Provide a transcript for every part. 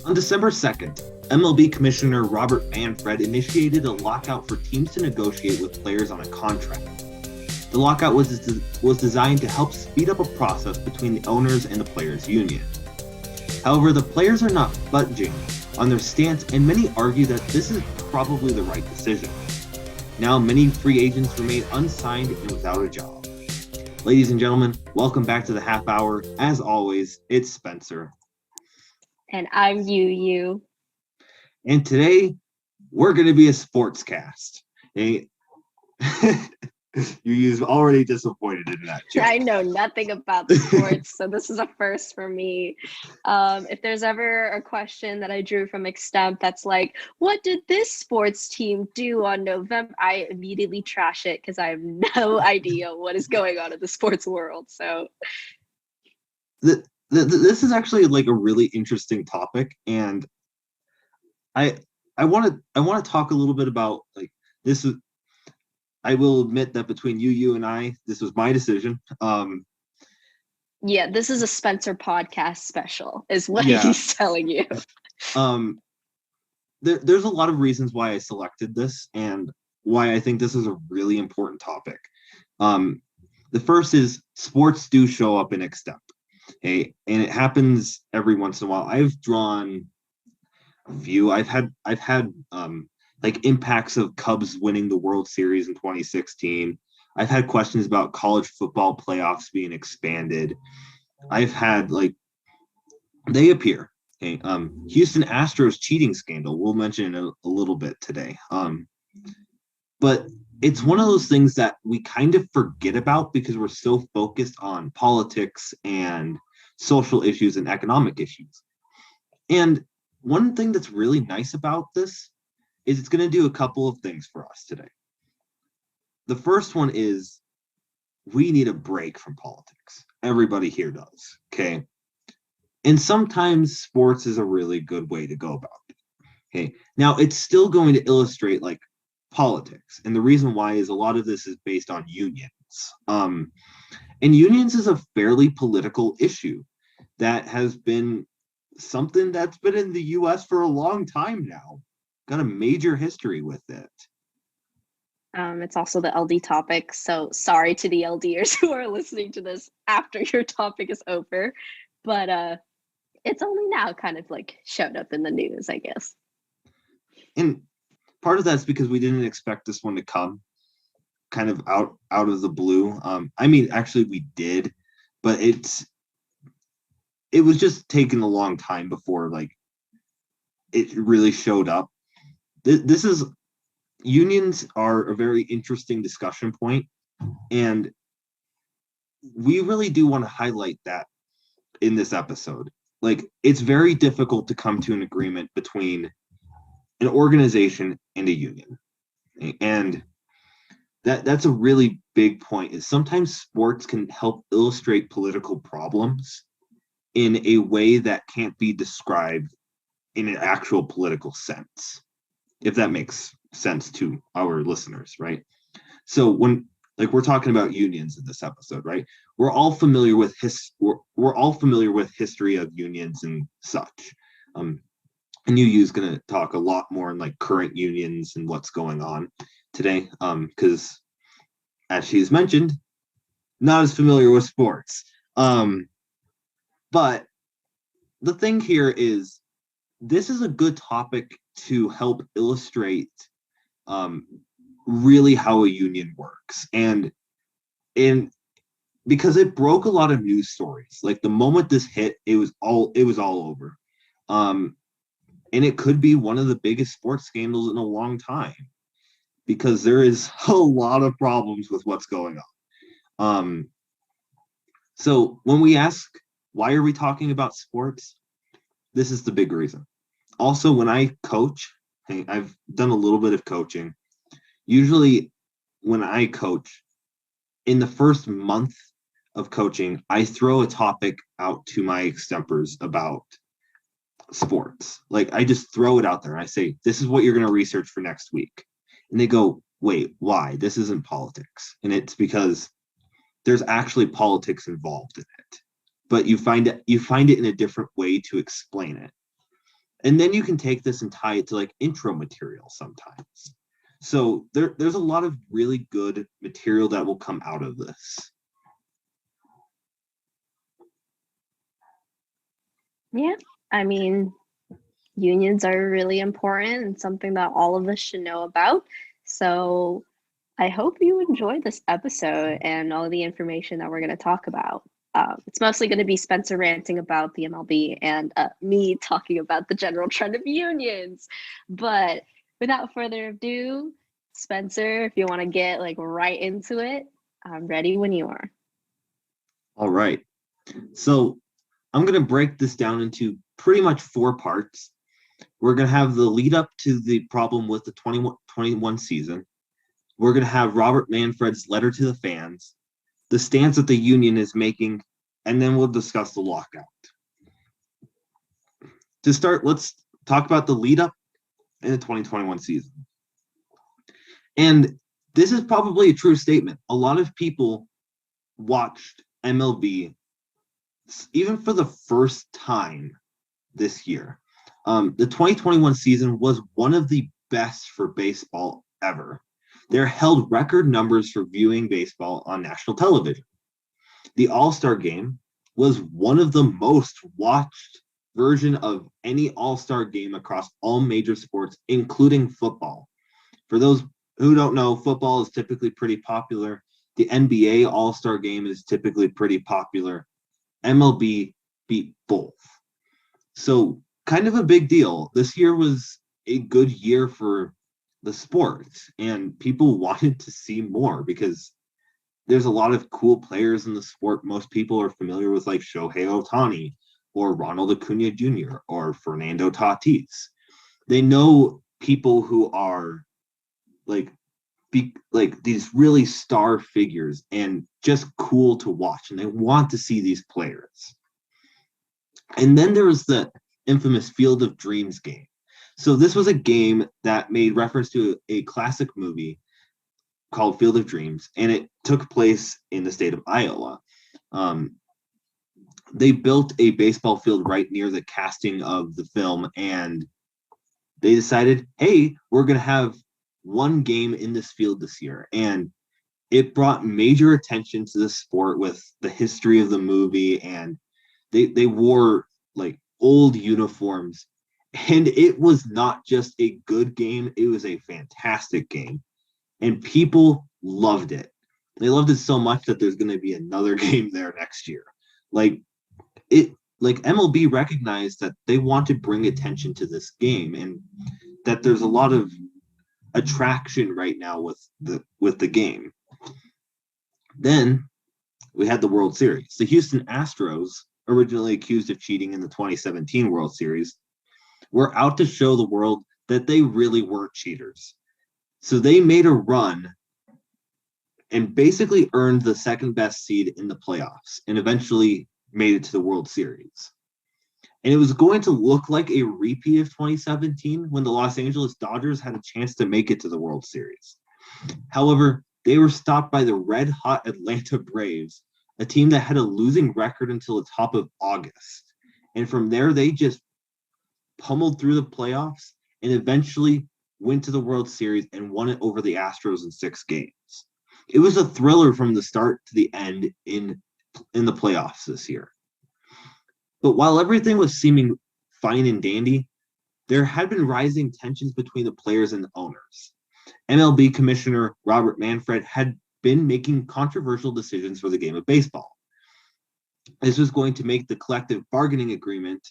On December 2nd, MLB Commissioner Robert Manfred initiated a lockout for teams to negotiate with players on a contract. The lockout was designed to help speed up a process between the owners and the players' union. However, the players are not budging on their stance, and many argue that this is probably the right decision. Now, many free agents remain unsigned and without a job. Ladies and gentlemen, welcome back to the half hour. As always, it's Spencer. And I'm you. And today, we're going to be a sports cast. You've already disappointed in that joke. I know nothing about the sports, so this is a first for me. If there's ever a question that I drew from Extemp that's like, what did this sports team do on November? I immediately trash it because I have no idea what is going on in the sports world. So this is actually like a really interesting topic, and I want to talk a little bit about like this is. I will admit that between you and I, this was my decision. Yeah, this is a Spencer podcast special, is what he's telling you. There's a lot of reasons why I selected this and why I think this is a really important topic. The first is sports do show up in Extemp, and it happens every once in a while. I've drawn a few. I've had like impacts of Cubs winning the World Series in 2016. I've had questions about college football playoffs being expanded. I've had they appear. Okay, Houston Astros cheating scandal. We'll mention a little bit today. But it's one of those things that we kind of forget about because we're so focused on politics and social issues and economic issues. And one thing that's really nice about this is it's going to do a couple of things for us today. The first one is we need a break from politics. Everybody here does, okay? And sometimes sports is a really good way to go about it, okay? Now, it's still going to illustrate like politics, and the reason why is a lot of this is based on unions. And unions is a fairly political issue that has been something that's been in the U.S. for a long time now. Got a major history with it. It's also the LD topic, so sorry to the LDers who are listening to this after your topic is over, but it's only now kind of like showed up in the news, I guess. And part of that's because we didn't expect this one to come kind of out of the blue. I mean, actually we did, but it was just taking a long time before like it really showed up. This is unions are a very interesting discussion point, and we really do want to highlight that in this episode. Like, it's very difficult to come to an agreement between an organization and a union, and that's a really big point. Is sometimes sports can help illustrate political problems in a way that can't be described in an actual political sense, if that makes sense to our listeners, right? So when we're talking about unions in this episode, right? We're all familiar with we're all familiar with history of unions and such. And UU's going to talk a lot more on like current unions and what's going on today, because as she's mentioned, not as familiar with sports. But the thing here is, this is a good topic to help illustrate really how a union works, and because it broke a lot of news stories. Like the moment this hit, it was all over, and it could be one of the biggest sports scandals in a long time because there is a lot of problems with what's going on. So when we ask why are we talking about sports, this is the big reason. Also, when I coach, I've done a little bit of coaching. Usually when I coach, in the first month of coaching, I throw a topic out to my extempers about sports. Like, I just throw it out there and I say, this is what you're going to research for next week. And they go, wait, why? This isn't politics. And it's because there's actually politics involved in it. But you find it in a different way to explain it. And then you can take this and tie it to like intro material sometimes. So there's a lot of really good material that will come out of this. Yeah, I mean, unions are really important and something that all of us should know about. So I hope you enjoyed this episode and all the information that we're going to talk about. It's mostly going to be Spencer ranting about the MLB and me talking about the general trend of unions. But without further ado, Spencer, if you want to get like right into it, I'm ready when you are. All right. So I'm going to break this down into pretty much 4 parts. We're going to have the lead up to the problem with the 2021 season. We're going to have Robert Manfred's letter to the fans, the stance that the union is making, and then we'll discuss the lockout. To start, let's talk about the lead up in the 2021 season. And this is probably a true statement. A lot of people watched MLB even for the first time this year. The 2021 season was one of the best for baseball ever. There held record numbers for viewing baseball on national television. The All-Star game was one of the most watched version of any All-Star game across all major sports, including football. For those who don't know, football is typically pretty popular. The NBA All-Star game is typically pretty popular. MLB beat both. So kind of a big deal. This year was a good year for the sport, and people wanted to see more because there's a lot of cool players in the sport. Most people are familiar with like Shohei Ohtani or Ronald Acuna Jr. or Fernando Tatis. They know people who are like these really star figures and just cool to watch, and they want to see these players. And then there was the infamous Field of Dreams game. So this was a game that made reference to a classic movie called Field of Dreams, and it took place in the state of Iowa. They built a baseball field right near the casting of the film, and they decided, hey, we're going to have one game in this field this year. And it brought major attention to the sport with the history of the movie, and they wore like old uniforms, and it was not just a good game, it was a fantastic game, and people loved it. They loved it so much that there's going to be another game there next year. Like MLB recognized that they want to bring attention to this game, and that there's a lot of attraction right now with the game. Then we had the World Series. The Houston Astros, originally accused of cheating in the 2017 World Series, were out to show the world that they really weren't cheaters. So they made a run and basically earned the second best seed in the playoffs and eventually made it to the World Series. And it was going to look like a repeat of 2017 when the Los Angeles Dodgers had a chance to make it to the World Series. However, they were stopped by the red-hot Atlanta Braves, a team that had a losing record until the top of August. And from there, they just pummeled through the playoffs and eventually went to the World Series and won it over the Astros in 6 games. It was a thriller from the start to the end in the playoffs this year. But while everything was seeming fine and dandy, there had been rising tensions between the players and the owners. MLB Commissioner Robert Manfred had been making controversial decisions for the game of baseball. This was going to make the collective bargaining agreement,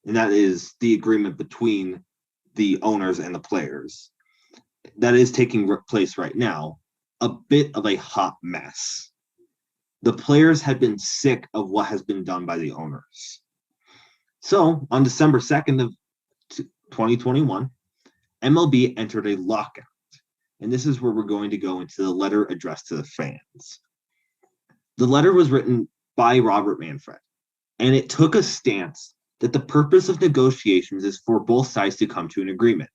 and that is the agreement between the owners and the players, that is taking place right now, a bit of a hot mess. The players had been sick of what has been done by the owners. So on December 2nd of 2021, MLB entered a lockout. And this is where we're going to go into the letter addressed to the fans. The letter was written by Robert Manfred, and it took a stance that the purpose of negotiations is for both sides to come to an agreement.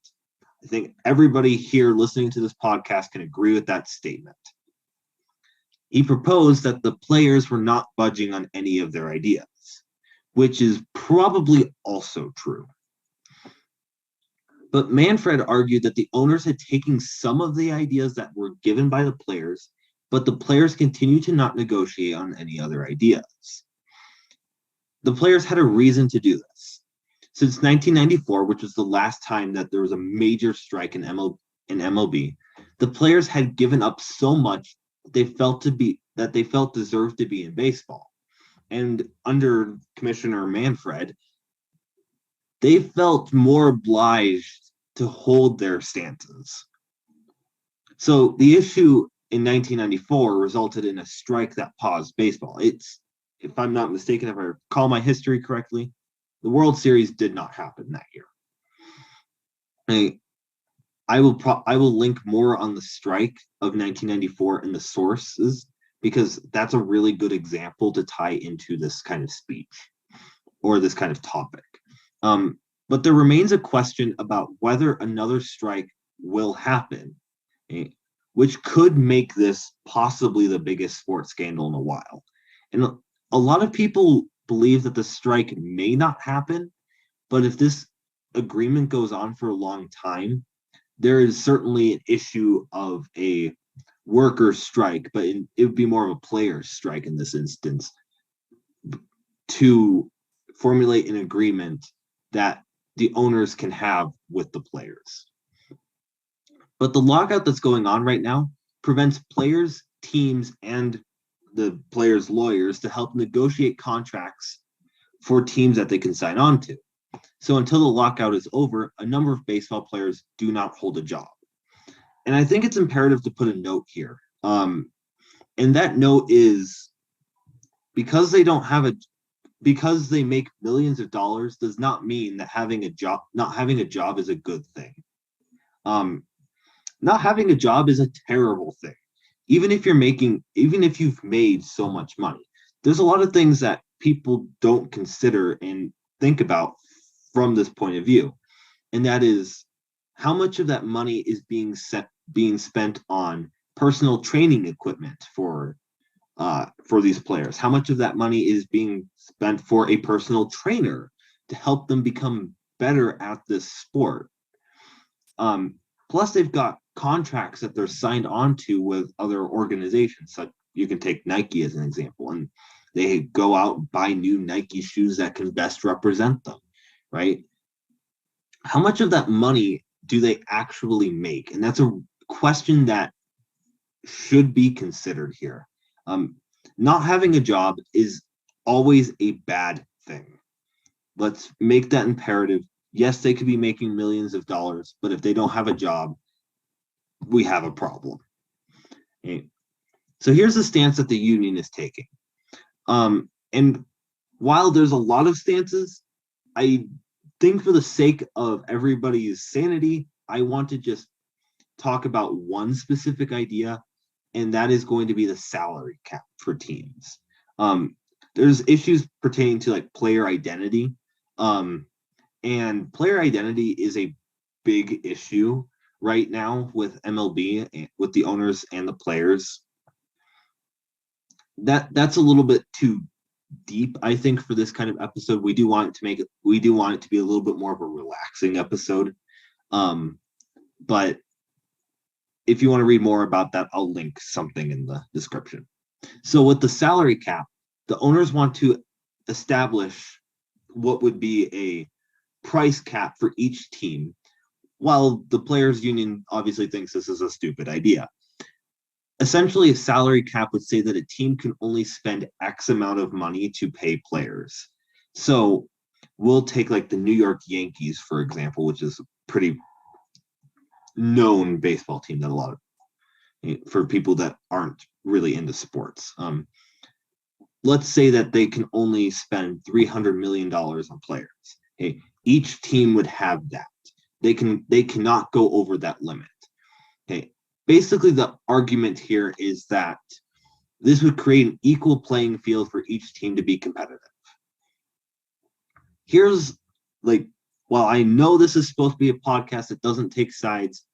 I think everybody here listening to this podcast can agree with that statement. He proposed that the players were not budging on any of their ideas, which is probably also true. But Manfred argued that the owners had taken some of the ideas that were given by the players, but the players continued to not negotiate on any other ideas. The players had a reason to do this. Since 1994, which was the last time that there was a major strike in MLB, the players had given up so much they felt deserved to be in baseball. And under Commissioner Manfred, they felt more obliged to hold their stances. So the issue in 1994 resulted in a strike that paused baseball. If I'm not mistaken, if I recall my history correctly, the World Series did not happen that year. I will link more on the strike of 1994 in the sources, because that's a really good example to tie into this kind of speech or this kind of topic. But there remains a question about whether another strike will happen, which could make this possibly the biggest sports scandal in a while. And a lot of people believe that the strike may not happen, but if this agreement goes on for a long time, there is certainly an issue of a worker strike, but it would be more of a player strike in this instance, to formulate an agreement that the owners can have with the players. But the lockout that's going on right now prevents players, teams, and the players' lawyers to help negotiate contracts for teams that they can sign on to. So until the lockout is over, a number of baseball players do not hold a job. And I think it's imperative to put a note here. And that note is, because they make millions of dollars does not mean that not having a job is a good thing. Not having a job is a terrible thing. Even if you've made so much money, there's a lot of things that people don't consider and think about from this point of view. And that is, how much of that money is being spent on personal training equipment for these players? How much of that money is being spent for a personal trainer to help them become better at this sport? Plus, they've got contracts that they're signed on to with other organizations. So you can take Nike as an example, and they go out and buy new Nike shoes that can best represent them, right? How much of that money do they actually make? And that's a question that should be considered here. Not having a job is always a bad thing. Let's make that imperative. Yes, they could be making millions of dollars, but if they don't have a job, we have a problem. Okay. So here's the stance that the union is taking. And while there's a lot of stances, I think for the sake of everybody's sanity, I want to just talk about one specific idea, and that is going to be the salary cap for teams. There's issues pertaining to like player identity, and player identity is a big issue right now with MLB, with the owners and the players. That's a little bit too deep, I think, for this kind of episode. We do want it to be a little bit more of a relaxing episode. But if you want to read more about that, I'll link something in the description. So with the salary cap, the owners want to establish what would be a price cap for each team, while the players union obviously thinks this is a stupid idea. Essentially, a salary cap would say that a team can only spend X amount of money to pay players. So we'll take like the New York Yankees, for example, which is a pretty known baseball team that a lot of, for people that aren't really into sports. Let's say that they can only spend $300 million on players. Okay, each team would have that. They cannot go over that limit. Okay. Basically, the argument here is that this would create an equal playing field for each team to be competitive. Here's while I know this is supposed to be a podcast that doesn't take sides,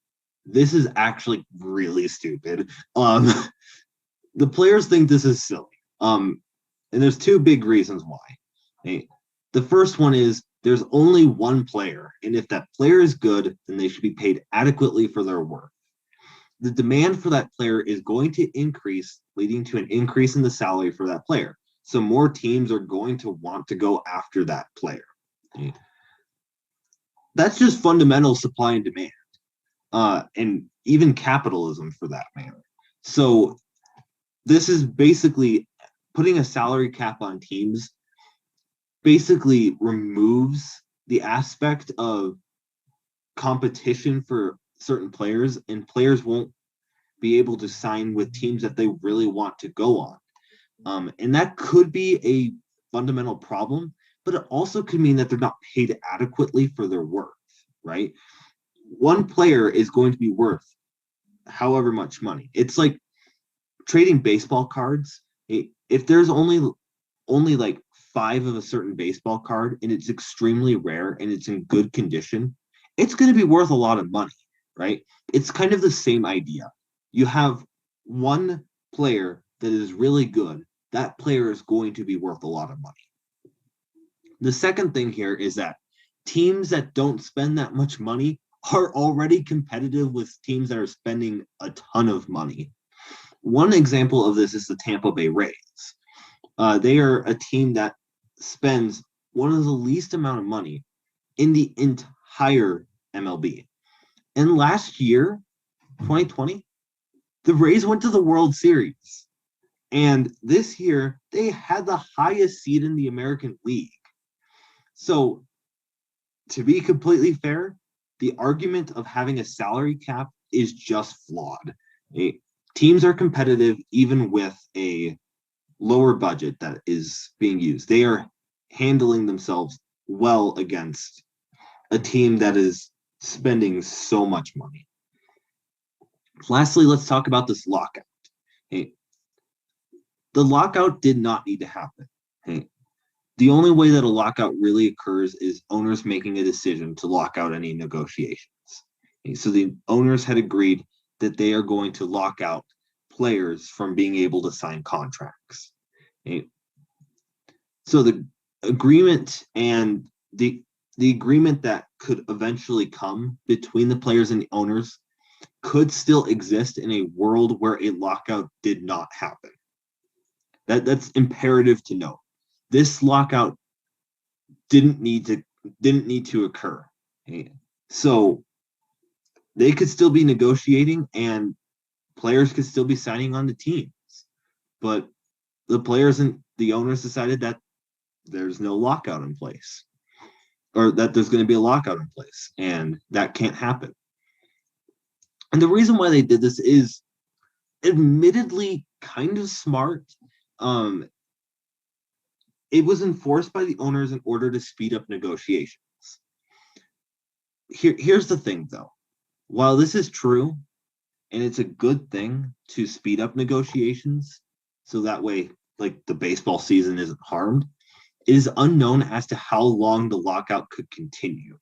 this is actually really stupid. The players think this is silly. And there's two big reasons why. Okay? The first one is there's only one player, and if that player is good, then they should be paid adequately for their worth. The demand for that player is going to increase, leading to an increase in the salary for that player. So more teams are going to want to go after that player. That's just fundamental supply and demand, and even capitalism for that matter. So this is basically putting a salary cap on teams basically removes the aspect of competition for certain players, and players won't be able to sign with teams that they really want to go on. And that could be a fundamental problem, but it also could mean that they're not paid adequately for their worth, right? One player is going to be worth however much money. It's like trading baseball cards. If there's only like 5 of a certain baseball card and it's extremely rare and it's in good condition, it's going to be worth a lot of money, right? It's kind of the same idea. You have one player that is really good. That player is going to be worth a lot of money. The second thing here is that teams that don't spend that much money are already competitive with teams that are spending a ton of money. One example of this is the Tampa Bay Rays. They are a team that spends one of the least amount of money in the entire MLB. And last year, 2020, the Rays went to the World Series. And this year, they had the highest seed in the American League. So, to be completely fair, the argument of having a salary cap is just flawed. Teams are competitive even with a lower budget that is being used. They are handling themselves well against a team that is spending so much money. Lastly, let's talk about this lockout. The lockout did not need to happen. The only way that a lockout really occurs is owners making a decision to lock out any negotiations. So the owners had agreed that they are going to lock out players from being able to sign contracts. So the agreement and the agreement that could eventually come between the players and the owners could still exist in a world where a lockout did not happen. That's imperative to note. This lockout didn't need to occur. So they could still be negotiating and players could still be signing on to teams. But the players and the owners decided that there's no lockout in place, or that there's going to be a lockout in place, and that can't happen. And the reason why they did this is admittedly kind of smart. It was enforced by the owners in order to speed up negotiations. Here's the thing, though. While this is true, and it's a good thing to speed up negotiations, so that way, like, the baseball season isn't harmed, it is unknown as to how long the lockout could continue.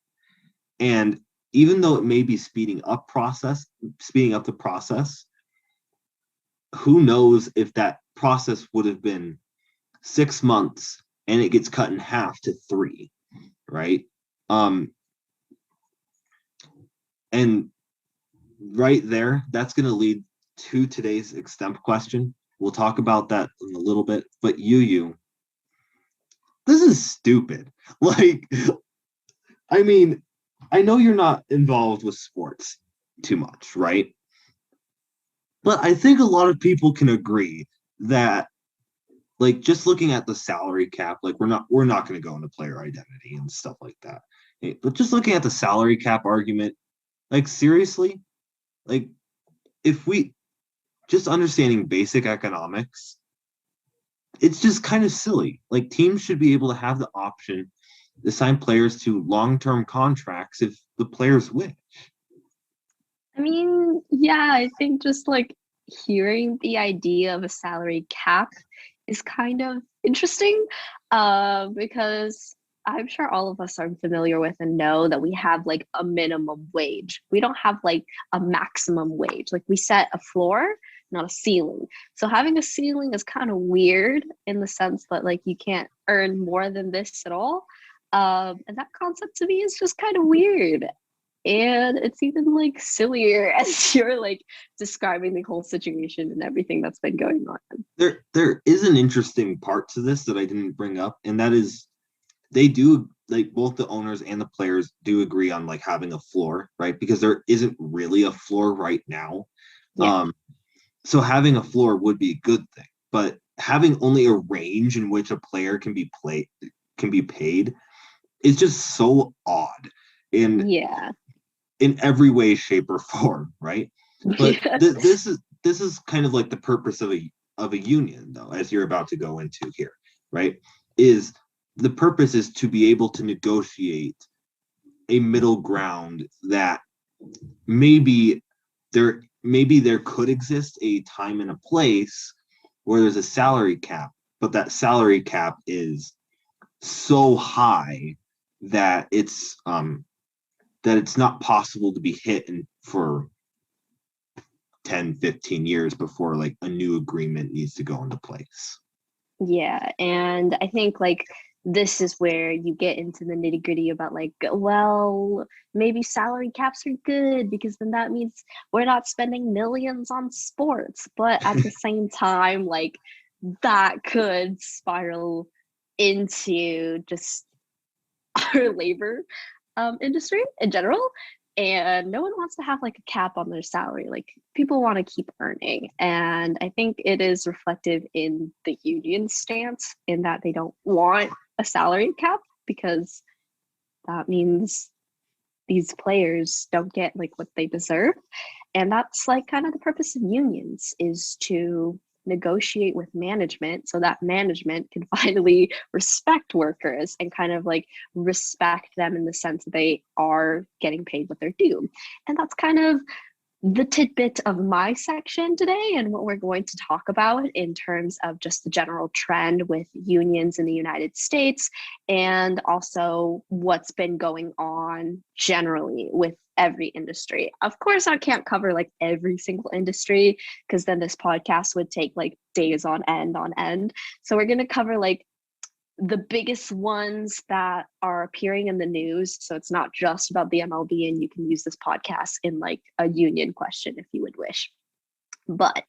And even though it may be speeding up the process, who knows if that process would have been 6 months and it gets cut in half to 3, right? And right there, that's going to lead to today's Extemp question. We'll talk about that in a little bit, but this is stupid. Like, I mean, I know you're not involved with sports too much, right? But I think a lot of people can agree that, like, just looking at the salary cap, like, we're not going to go into player identity and stuff like that. But just looking at the salary cap argument, like, seriously, like, if we just understanding basic economics, it's just kind of silly. Like, teams should be able to have the option to sign players to long-term contracts if the players wish. I mean, yeah, I think just like hearing the idea of a salary cap is kind of interesting, because I'm sure all of us are familiar with and know that we have like a minimum wage. We don't have like a maximum wage. Like, we set a floor, not a ceiling. So having a ceiling is kind of weird in the sense that, like, you can't earn more than this at all. And that concept to me is just kind of weird. And it's even like sillier as you're like describing the whole situation and everything that's been going on. There is an interesting part to this that I didn't bring up, and that is they do, like, both the owners and the players do agree on like having a floor, right? Because there isn't really a floor right now. Yeah. So having a floor would be a good thing, but having only a range in which a player can be paid is just so odd in Yeah. every way, shape, or form, right? But Yeah. this is kind of like the purpose of a union, though, as you're about to go into here, right? Is the purpose is to be able to negotiate a middle ground that maybe there could exist a time and a place where there's a salary cap, but that salary cap is so high that it's not possible to be hit for 10-15 years before like a new agreement needs to go into place. Yeah, and I think like this is where you get into the nitty gritty about like, well, maybe salary caps are good because then that means we're not spending millions on sports. But at the same time, like that could spiral into just our labor industry in general. And no one wants to have like a cap on their salary. Like people want to keep earning. And I think it is reflective in the union stance in that they don't want a salary cap because that means these players don't get like what they deserve. And that's like kind of the purpose of unions is to negotiate with management so that management can finally respect workers and kind of like respect them in the sense that they are getting paid what they're due. And that's kind of the tidbit of my section today and what we're going to talk about in terms of just the general trend with unions in the United States and also what's been going on generally with every industry. Of course, I can't cover like every single industry because then this podcast would take like days on end. So we're going to cover like the biggest ones that are appearing in the news. So it's not just about the MLB, and you can use this podcast in like a union question if you would wish. But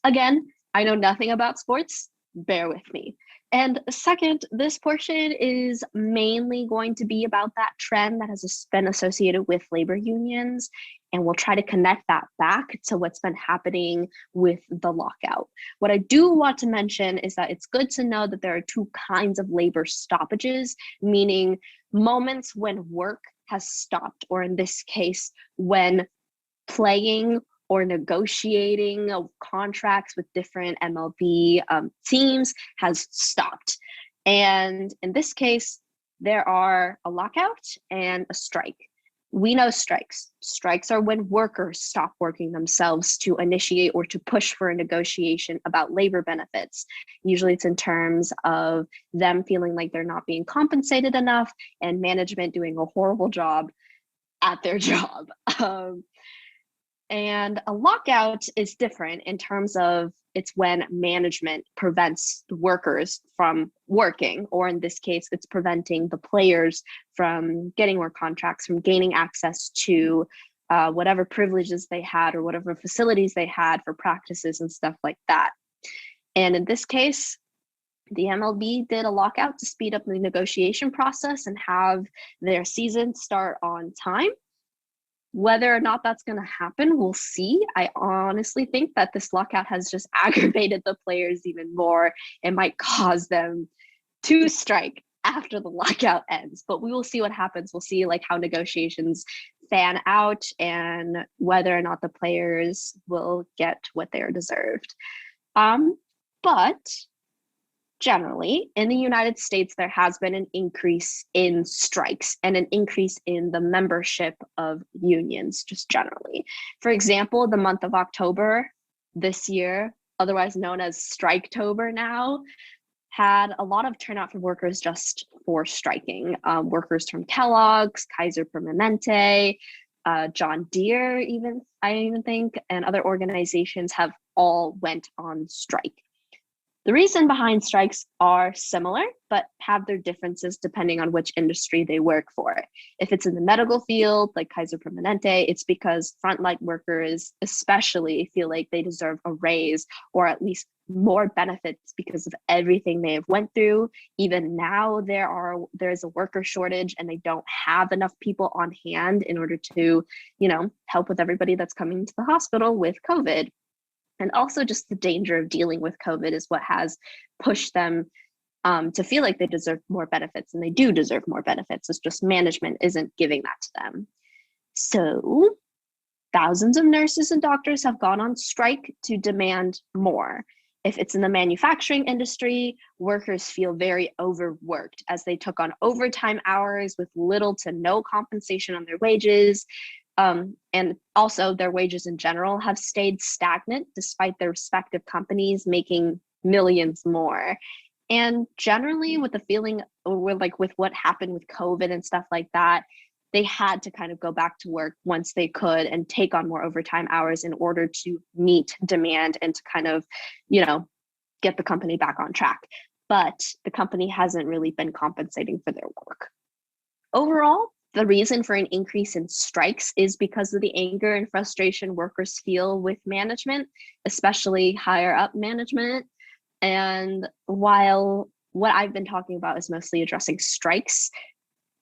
again, I know nothing about sports. Bear with me. And second, this portion is mainly going to be about that trend that has been associated with labor unions. And we'll try to connect that back to what's been happening with the lockout. What I do want to mention is that it's good to know that there are two kinds of labor stoppages, meaning moments when work has stopped, or in this case, when playing or negotiating contracts with different MLB teams has stopped. And in this case, there are a lockout and a strike. We know strikes. Strikes are when workers stop working themselves to initiate or to push for a negotiation about labor benefits. Usually it's in terms of them feeling like they're not being compensated enough and management doing a horrible job at their job. And a lockout is different in terms of it's when management prevents the workers from working, or in this case, it's preventing the players from getting more contracts, from gaining access to whatever privileges they had or whatever facilities they had for practices and stuff like that. And in this case, the MLB did a lockout to speed up the negotiation process and have their season start on time. Whether or not that's going to happen, we'll see. I honestly think that this lockout has just aggravated the players even more. It might cause them to strike after the lockout ends, but we will see what happens. We'll see like how negotiations fan out and whether or not the players will get what they're deserved. But generally, in the United States, there has been an increase in strikes and an increase in the membership of unions, just generally. For example, the month of October this year, otherwise known as Striketober now, had a lot of turnout for workers just for striking. Workers from Kellogg's, Kaiser Permanente, John Deere, I even think, and other organizations have all went on strike. The reason behind strikes are similar, but have their differences depending on which industry they work for. If it's in the medical field, like Kaiser Permanente, it's because frontline workers especially feel like they deserve a raise or at least more benefits because of everything they have went through. Even now, there's a worker shortage and they don't have enough people on hand in order to, help with everybody that's coming to the hospital with COVID. And also just the danger of dealing with COVID is what has pushed them to feel like they deserve more benefits, and they do deserve more benefits. It's just management isn't giving that to them. So thousands of nurses and doctors have gone on strike to demand more. If it's in the manufacturing industry, workers feel very overworked as they took on overtime hours with little to no compensation on their wages. And also their wages in general have stayed stagnant despite their respective companies making millions more. And generally with the feeling, or like with what happened with COVID and stuff like that, they had to kind of go back to work once they could and take on more overtime hours in order to meet demand and to kind of, get the company back on track. But the company hasn't really been compensating for their work. Overall, the reason for an increase in strikes is because of the anger and frustration workers feel with management, especially higher up management. And while what I've been talking about is mostly addressing strikes,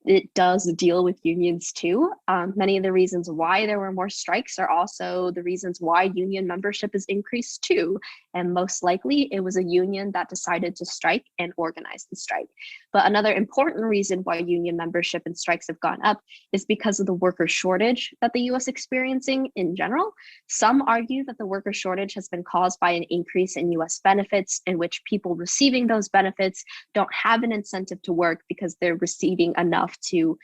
it does deal with unions too. Many of the reasons why there were more strikes are also the reasons why union membership has increased too. And most likely it was a union that decided to strike and organize the strike. But another important reason why union membership and strikes have gone up is because of the worker shortage that the US is experiencing in general. Some argue that the worker shortage has been caused by an increase in US benefits in which people receiving those benefits don't have an incentive to work because they're receiving enough to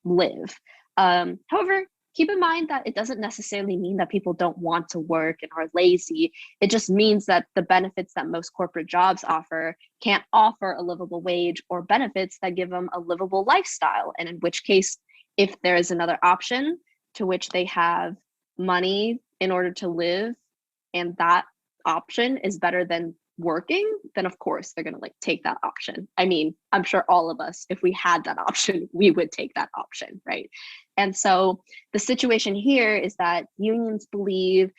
live. However, keep in mind that it doesn't necessarily mean that people don't want to work and are lazy. It just means that the benefits that most corporate jobs offer can't offer a livable wage or benefits that give them a livable lifestyle. And in which case, if there is another option to which they have money in order to live, and that option is better than working, then of course they're going to take that option. I mean, I'm sure all of us, if we had that option, we would take that option, right? And so the situation here is that unions believe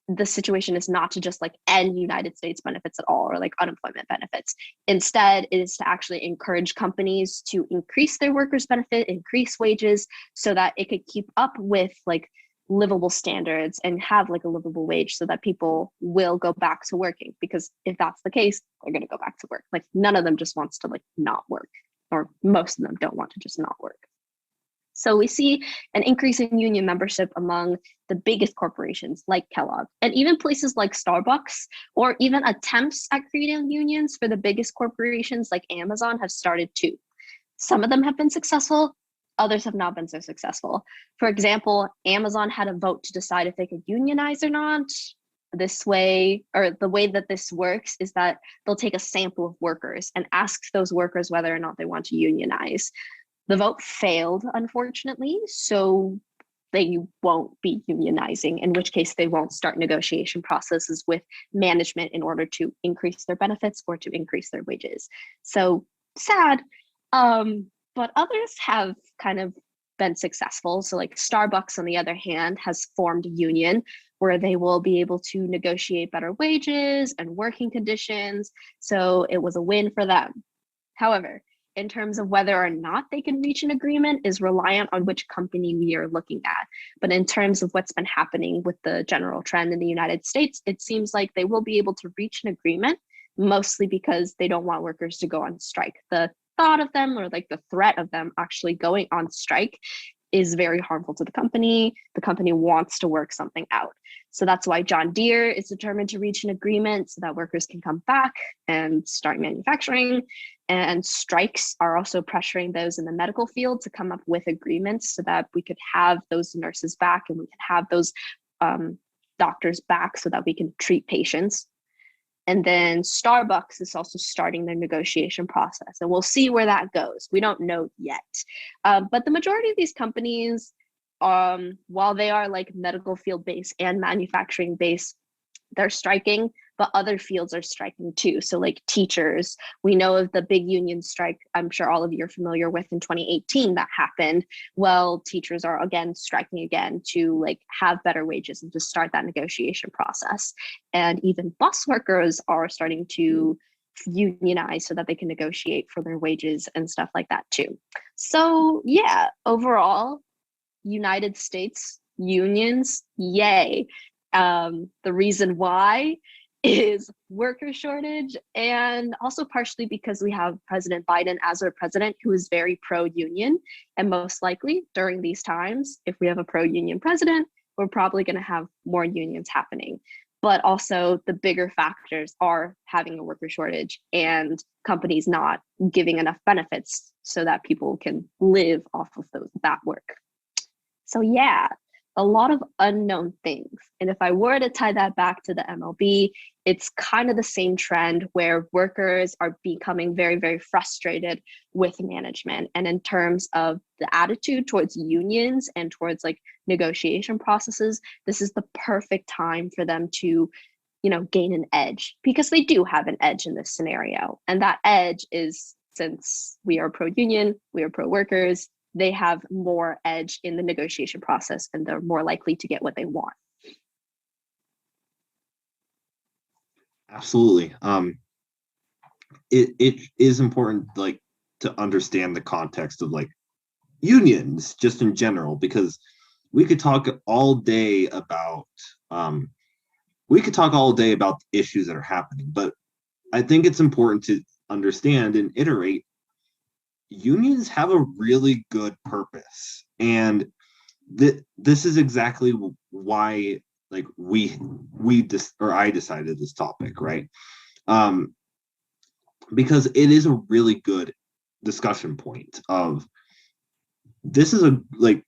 the situation is not to just end United States benefits at all, or unemployment benefits. Instead, it is to actually encourage companies to increase their workers' benefit, increase wages, so that it could keep up with livable standards and have a livable wage, so that people will go back to working. Because if that's the case, they're going to go back to work. None of them just wants to not work, or most of them don't want to just not work. So we see an increase in union membership among the biggest corporations like Kellogg, and even places like Starbucks, or even attempts at creating unions for the biggest corporations like Amazon have started too. Some of them have been successful, others have not been so successful. For example, Amazon had a vote to decide if they could unionize or not. This way, or the way that this works, is that they'll take a sample of workers and ask those workers whether or not they want to unionize. The vote failed, unfortunately, so they won't be unionizing, in which case they won't start negotiation processes with management in order to increase their benefits or to increase their wages. So sad. But others have kind of been successful. So Starbucks, on the other hand, has formed a union where they will be able to negotiate better wages and working conditions. So it was a win for them. However, in terms of whether or not they can reach an agreement is reliant on which company we are looking at. But in terms of what's been happening with the general trend in the United States, it seems like they will be able to reach an agreement, mostly because they don't want workers to go on strike. The thought of them, or the threat of them actually going on strike, is very harmful to the company. The company wants to work something out. So that's why John Deere is determined to reach an agreement so that workers can come back and start manufacturing. And strikes are also pressuring those in the medical field to come up with agreements so that we could have those nurses back and we can have those doctors back so that we can treat patients. And then Starbucks is also starting their negotiation process, and we'll see where that goes. We don't know yet. But the majority of these companies, while they are medical field based and manufacturing based, they're striking, but other fields are striking too. So like teachers, we know of the big union strike, I'm sure all of you are familiar with, in 2018 that happened. Well, teachers are again striking again to like have better wages and to start that negotiation process. And even bus workers are starting to unionize so that they can negotiate for their wages and stuff like that too. So yeah, overall, United States unions, yay. The reason why is worker shortage, and also partially because we have President Biden as our president, who is very pro-union. And most likely during these times, if we have a pro-union president, we're probably going to have more unions happening. But also the bigger factors are having a worker shortage and companies not giving enough benefits so that people can live off of that work. So yeah, a lot of unknown things. And if I were to tie that back to the MLB, it's kind of the same trend where workers are becoming very, very frustrated with management. And in terms of the attitude towards unions and towards like negotiation processes, this is the perfect time for them to, gain an edge, because they do have an edge in this scenario. And that edge is, since we are pro-union, we are pro-workers, they have more edge in the negotiation process and they're more likely to get what they want. Absolutely. It is important like to understand the context of like unions just in general, because we could talk all day about issues that are happening, but I think it's important to understand and iterate unions have a really good purpose, and this is exactly why like I decided this topic, right? Because it is a really good discussion point of this is a like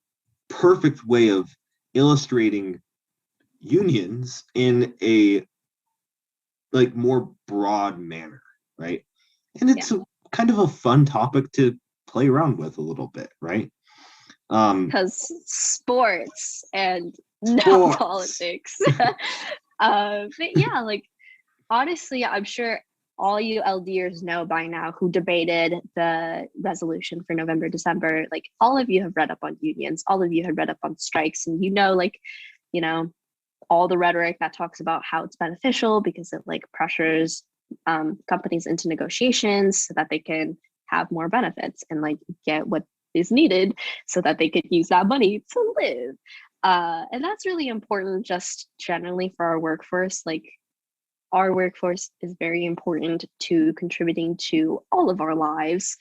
perfect way of illustrating unions in a like more broad manner, right? And it's kind of a fun topic to play around with a little bit, right? Because sports and not politics. But yeah, like honestly, I'm sure all you LDers know by now who debated the resolution for November, December, like all of you have read up on unions, all of you have read up on strikes, and all the rhetoric that talks about how it's beneficial because it like pressures companies into negotiations so that they can have more benefits and like get what is needed so that they could use that money to live. And that's really important just generally for our workforce. Like our workforce is very important to contributing to all of our lives.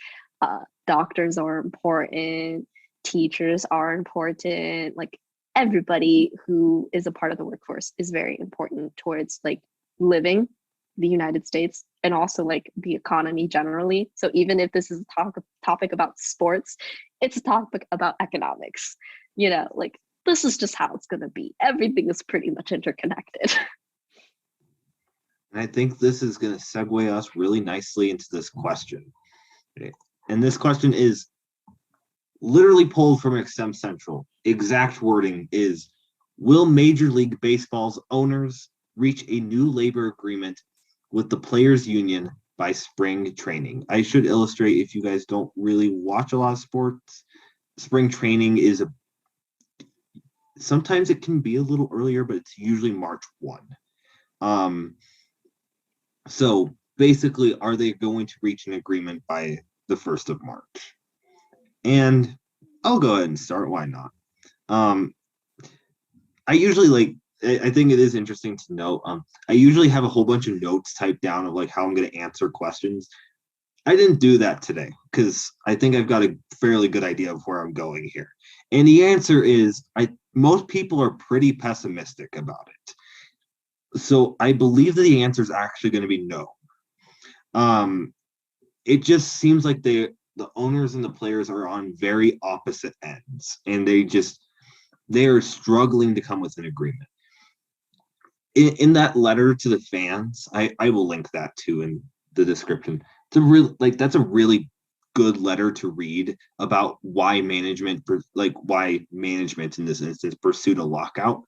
Doctors are important, teachers are important, like everybody who is a part of the workforce is very important towards like living the United States and also like the economy generally. So even if this is a topic about sports, it's a topic about economics. Like this is just how it's going to be. Everything is pretty much interconnected. And I think this is going to segue us really nicely into this question. Okay. And this question is literally pulled from Extemp Central. Exact wording is, will Major League Baseball's owners reach a new labor agreement with the players' union by spring training? I should illustrate, if you guys don't really watch a lot of sports, spring training is sometimes it can be a little earlier, but it's usually March 1. So basically, are they going to reach an agreement by the 1st of March? And I'll go ahead and start. Why not? I usually I think it is interesting to note. I usually have a whole bunch of notes typed down of like how I'm going to answer questions. I didn't do that today because I think I've got a fairly good idea of where I'm going here. And the answer is, most people are pretty pessimistic about it. So I believe that the answer is actually going to be no. It just seems like the owners and the players are on very opposite ends, and they are struggling to come with an agreement. In that letter to the fans, I will link that too in the description. That's a really good letter to read about why management in this instance pursued a lockout.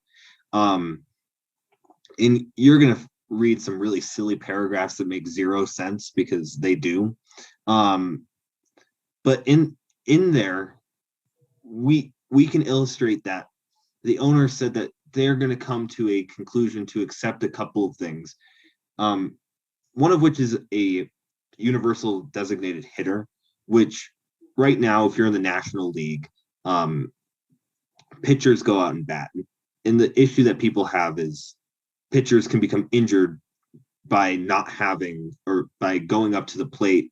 And you're gonna read some really silly paragraphs that make zero sense because they do. But in there, we can illustrate that the owner said that they're going to come to a conclusion to accept a couple of things. One of which is a universal designated hitter, which right now, if you're in the National League, pitchers go out and bat. And the issue that people have is pitchers can become injured by not having or by going up to the plate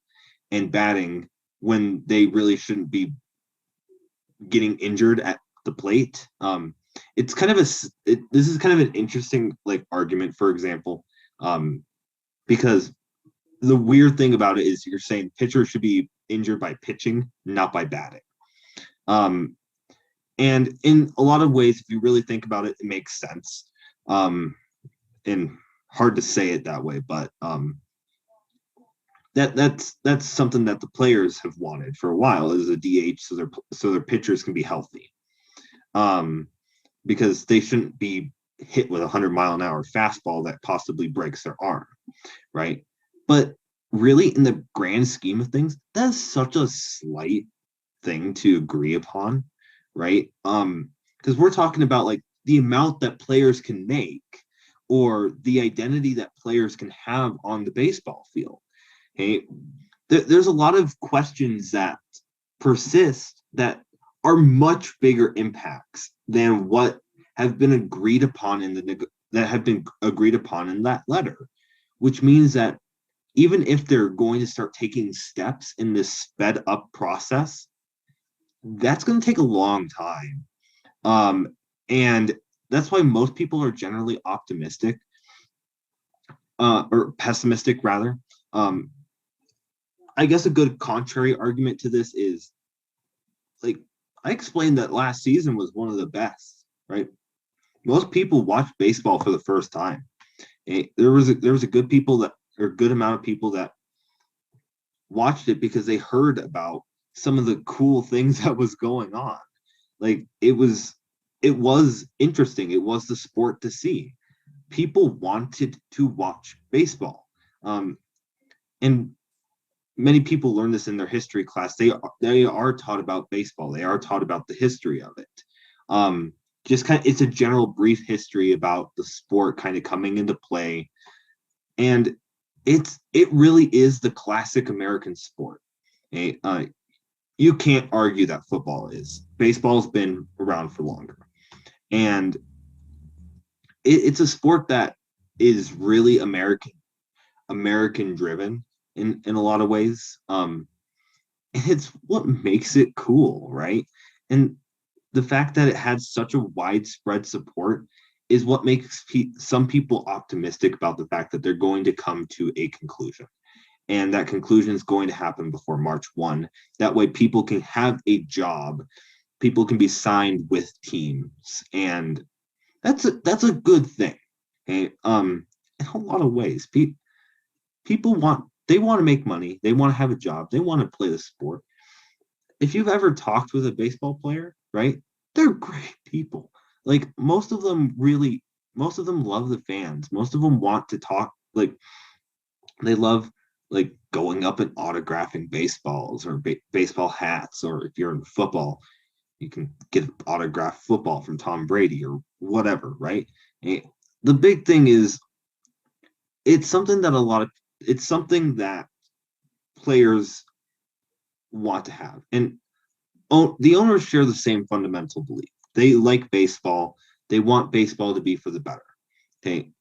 and batting when they really shouldn't be getting injured at the plate. It's kind of this is kind of an interesting like argument, for example, because the weird thing about it is you're saying pitchers should be injured by pitching, not by batting. And in a lot of ways, if you really think about it, it makes sense. And hard to say it that way, but that's something that the players have wanted for a while is a DH, so their pitchers can be healthy. Because they shouldn't be hit with a 100-mile-an-hour fastball that possibly breaks their arm, right? But really, in the grand scheme of things, that's such a slight thing to agree upon, right? Because we're talking about like the amount that players can make or the identity that players can have on the baseball field. Okay, there's a lot of questions that persist that are much bigger impacts than what have been agreed upon in that letter, which means that even if they're going to start taking steps in this sped up process, that's going to take a long time. And that's why most people are generally optimistic or pessimistic rather. I guess a good contrary argument to this is like I explained that last season was one of the best, right? Most people watched baseball for the first time. There was a good amount of people that watched it because they heard about some of the cool things that was going on. Like it was interesting. It was the sport to see. People wanted to watch baseball. And many people learn this in their history class. They are taught about baseball. They are taught about the history of it. Just kind of, it's a general brief history about the sport kind of coming into play. And it really is the classic American sport. Okay? You can't argue that football is. Baseball's been around for longer. And it's a sport that is really American driven in a lot of ways. And it's what makes it cool, right? And the fact that it had such a widespread support is what makes some people optimistic about the fact that they're going to come to a conclusion. And that conclusion is going to happen before March 1. That way people can have a job, people can be signed with teams, and that's a good thing. Okay? In a lot of ways, people want to make money, they want to have a job, they want to play the sport. If you've ever talked with a baseball player, right? They're great people. Like most of them love the fans. Most of them want to talk. Like they love like going up and autographing baseballs or baseball hats. Or if you're in football, you can get autographed football from Tom Brady or whatever, right? And the big thing is it's something that players want to have. And the owners share the same fundamental belief. They like baseball. They want baseball to be for the better. Okay.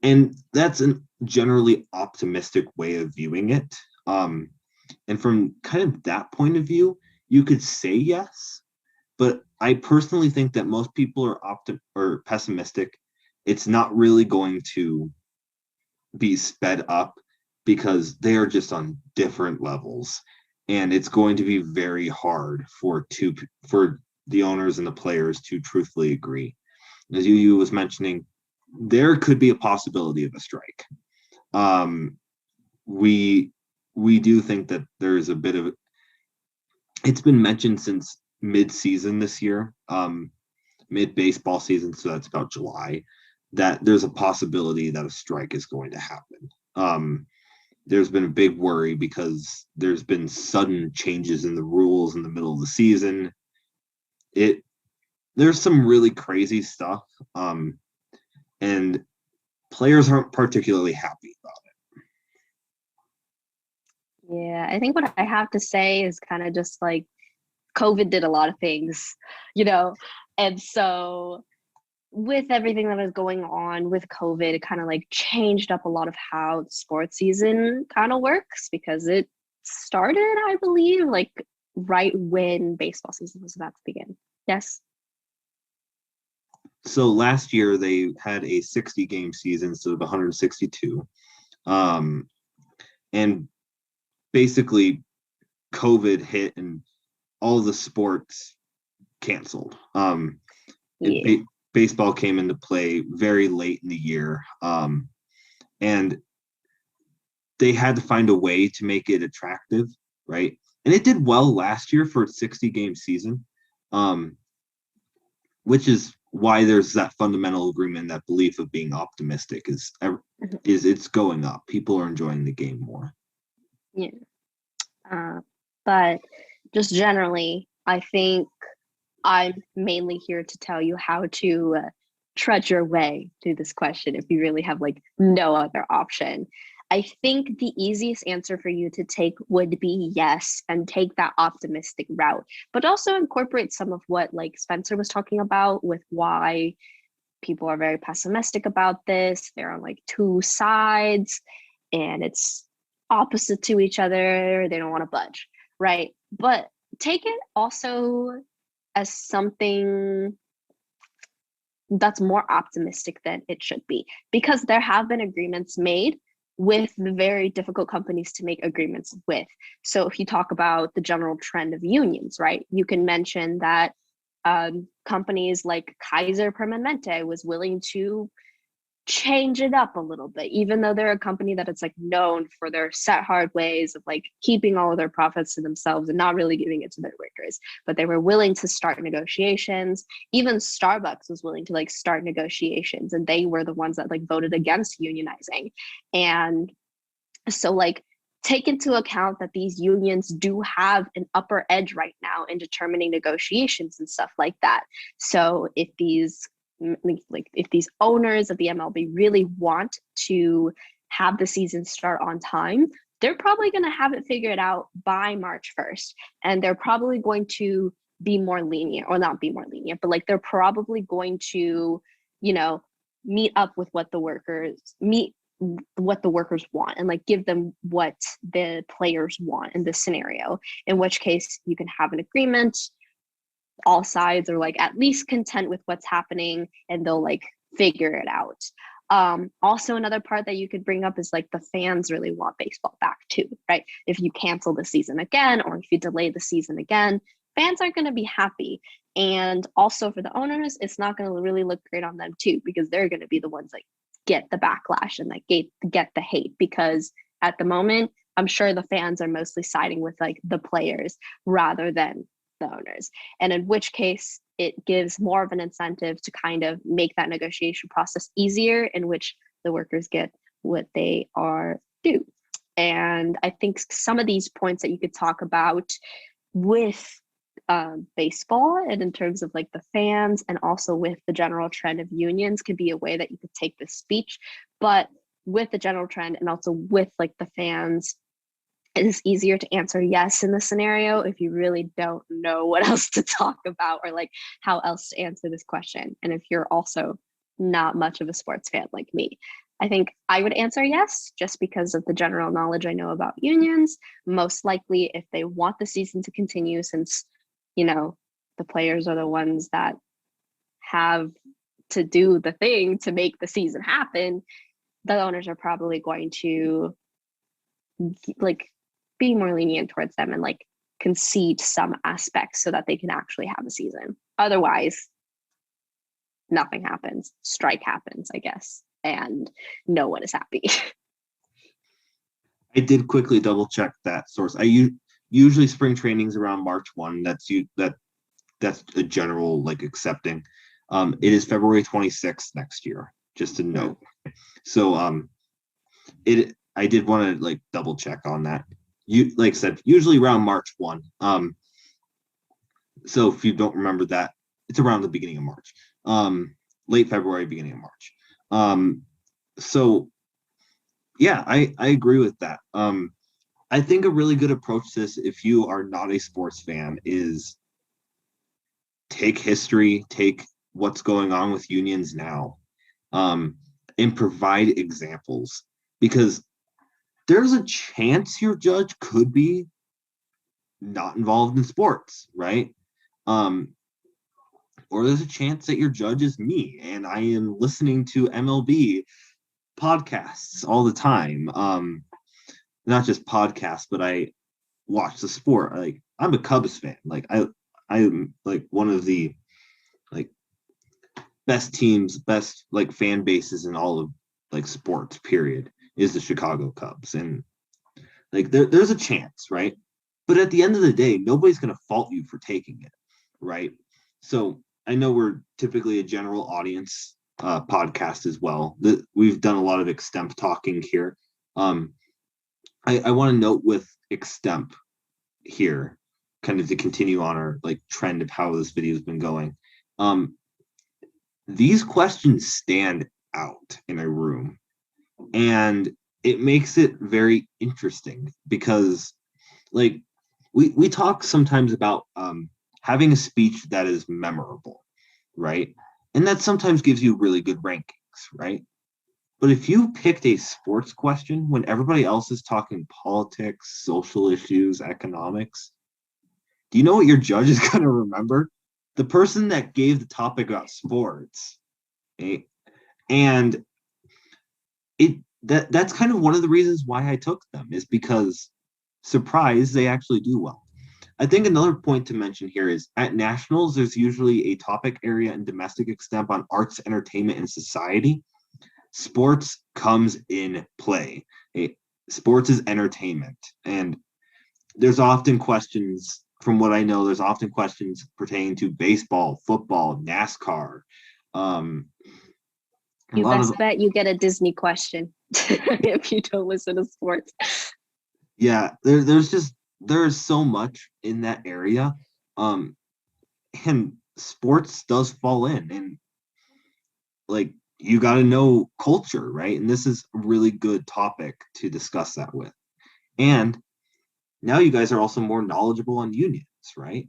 And that's a generally optimistic way of viewing it. And from kind of that point of view, you could say yes. But I personally think that most people are pessimistic. It's not really going to be sped up because they are just on different levels. And it's going to be very hard for the owners and the players to truthfully agree. As you was mentioning, there could be a possibility of a strike. We do think that there's a bit of it's been mentioned since mid-season this year, mid-baseball season, so that's about July, that there's a possibility that a strike is going to happen. There's been a big worry because there's been sudden changes in the rules in the middle of the season. There's some really crazy stuff, and players aren't particularly happy about it. Yeah, I think what I have to say is kind of just like COVID did a lot of things, and so with everything that is going on with COVID, it kind of like changed up a lot of how the sports season kind of works, because it started, I believe, like right when baseball season was about to begin. Yes. So last year they had a 60-game season instead of 162. And basically COVID hit and all the sports canceled. Yeah. Baseball came into play very late in the year. And they had to find a way to make it attractive, right? And it did well last year for a 60-game season, which is why there's that fundamental agreement, that belief of being optimistic is it's going up. People are enjoying the game more. Yeah. But just generally, I think I'm mainly here to tell you how to trudge your way through this question if you really have like no other option. I think the easiest answer for you to take would be yes, and take that optimistic route, but also incorporate some of what like Spencer was talking about with why people are very pessimistic about this. They're on like two sides and it's opposite to each other. They don't want to budge, right? But take it also as something that's more optimistic than it should be, because there have been agreements made with the very difficult companies to make agreements with. So if you talk about the general trend of unions, right, you can mention that companies like Kaiser Permanente was willing to change it up a little bit, even though they're a company that it's like known for their set hard ways of like keeping all of their profits to themselves and not really giving it to their workers. But they were willing to start negotiations. Even Starbucks was willing to like start negotiations, and they were the ones that like voted against unionizing. And so like take into account that these unions do have an upper edge right now in determining negotiations and stuff like that. So if these owners of the MLB really want to have the season start on time, they're probably going to have it figured out by March 1st. And they're probably going to be more lenient, or not be more lenient, but like they're probably going to, meet up with what the workers want, and like give them what the players want in this scenario, in which case you can have an agreement. All sides are like at least content with what's happening, and they'll like figure it out. Also, another part that you could bring up is like the fans really want baseball back too, right? If you cancel the season again, or if you delay the season again, fans aren't going to be happy. And also for the owners, it's not going to really look great on them too, because they're going to be the ones like get the backlash and like get the hate, because at the moment, I'm sure the fans are mostly siding with like the players rather than the owners. And in which case it gives more of an incentive to kind of make that negotiation process easier, in which the workers get what they are due. And I think some of these points that you could talk about with baseball, and in terms of like the fans, and also with the general trend of unions, could be a way that you could take this speech. But with the general trend and also with like the fans, it is easier to answer yes in this scenario if you really don't know what else to talk about, or like how else to answer this question. And if you're also not much of a sports fan like me, I think I would answer yes, just because of the general knowledge I know about unions. Most likely, if they want the season to continue, since, the players are the ones that have to do the thing to make the season happen, the owners are probably going to like be more lenient towards them and like concede some aspects so that they can actually have a season. Otherwise, nothing happens. Strike happens, I guess, and no one is happy. I did quickly double check that source. Usually spring training's around March 1. That's a general like accepting. It is February 26th next year. just a note. So I did want to like double check on that. You like I said, usually around March 1. So if you don't remember that, it's around the beginning of March. Late February, beginning of March. So yeah, I agree with that. I think a really good approach to this, if you are not a sports fan, is take history, take what's going on with unions now, and provide examples, because there's a chance your judge could be not involved in sports, right? Or there's a chance that your judge is me and I am listening to MLB podcasts all the time. Not just podcasts, but I watch the sport. Like I'm a Cubs fan. Like I'm like one of the like best teams, best like fan bases in all of like sports, period, is the Chicago Cubs. And like there's a chance, right? But at the end of the day, nobody's gonna fault you for taking it, right? So I know we're typically a general audience podcast as well. We've done a lot of Extemp talking here. I want to note with Extemp here, kind of to continue on our like trend of how this video has been going. These questions stand out in a room, and it makes it very interesting because like we talk sometimes about having a speech that is memorable, right? And that sometimes gives you really good rankings, right? But if you picked a sports question when everybody else is talking politics, social issues, economics, do you know what your judge is going to remember? The person that gave the topic about sports. Okay? And that's kind of one of the reasons why I took them, is because, surprise, they actually do well. I think another point to mention here is at nationals, there's usually a topic area in domestic extemp on arts, entertainment, and society. Sports comes in play. Sports is entertainment. And there's often questions, from what I know, there's often questions pertaining to baseball, football, NASCAR. You best bet you get a Disney question if you don't listen to sports. Yeah, there's so much in that area. And sports does fall in, and like you got to know culture, right? And this is a really good topic to discuss that with. And now you guys are also more knowledgeable on unions, right?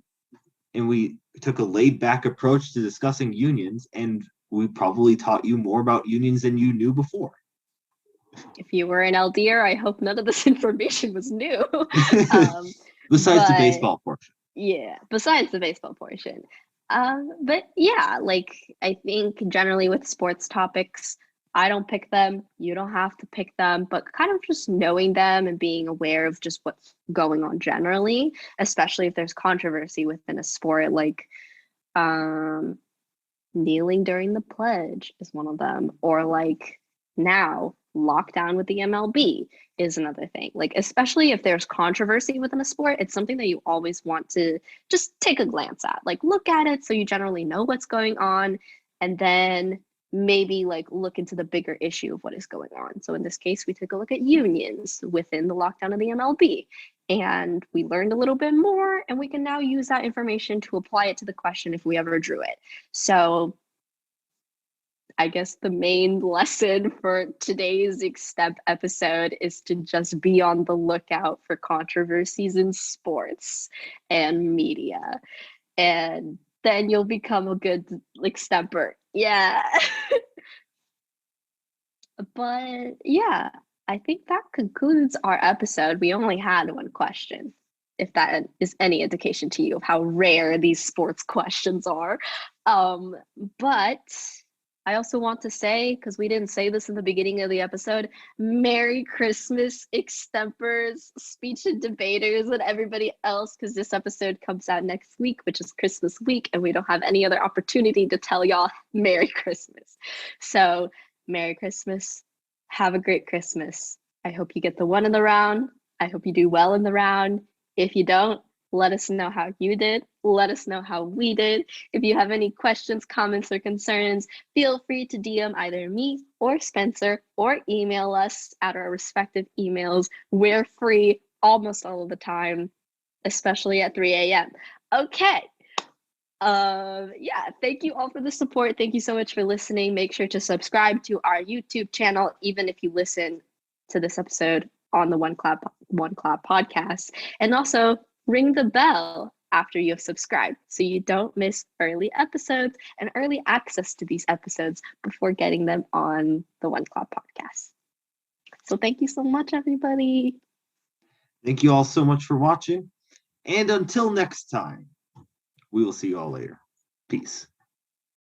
And we took a laid back approach to discussing unions, and we probably taught you more about unions than you knew before. If you were an LDer, I hope none of this information was new. Besides the baseball portion. Yeah, besides the baseball portion. But yeah, like I think generally with sports topics, I don't pick them. You don't have to pick them, but kind of just knowing them and being aware of just what's going on generally, especially if there's controversy within a sport, like kneeling during the pledge is one of them, or like now lockdown with the MLB is another thing. Like, especially if there's controversy within a sport, it's something that you always want to just take a glance at, like look at it so you generally know what's going on, and then maybe like look into the bigger issue of what is going on. So in this case, we took a look at unions within the lockdown of the MLB, and we learned a little bit more, and we can now use that information to apply it to the question if we ever drew it. So I guess the main lesson for today's Extemp episode is to just be on the lookout for controversies in sports and media, and then you'll become a good Extemper. Yeah. But yeah, I think that concludes our episode. We only had one question, if that is any indication to you of how rare these sports questions are. But I also want to say, because we didn't say this in the beginning of the episode, Merry Christmas, Extempers, speech and debaters, and everybody else, because this episode comes out next week, which is Christmas week, and we don't have any other opportunity to tell y'all Merry Christmas. So Merry Christmas. Have a great Christmas. I hope you get the one in the round. I hope you do well in the round. If you don't, Let us know how you did. Let us know how we did. If you have any questions, comments, or concerns, feel free to DM either me or Spencer, or email us at our respective emails. We're free almost all of the time, especially at 3 a.m. Okay. Yeah, thank you all for the support. Thank you so much for listening. Make sure to subscribe to our YouTube channel, even if you listen to this episode on the One Clap podcast, and also ring the bell after you have subscribed so you don't miss early episodes and early access to these episodes before getting them on the One Clap podcast. So thank you so much, everybody. Thank you all so much for watching, and until next time, we will see you all later. Peace.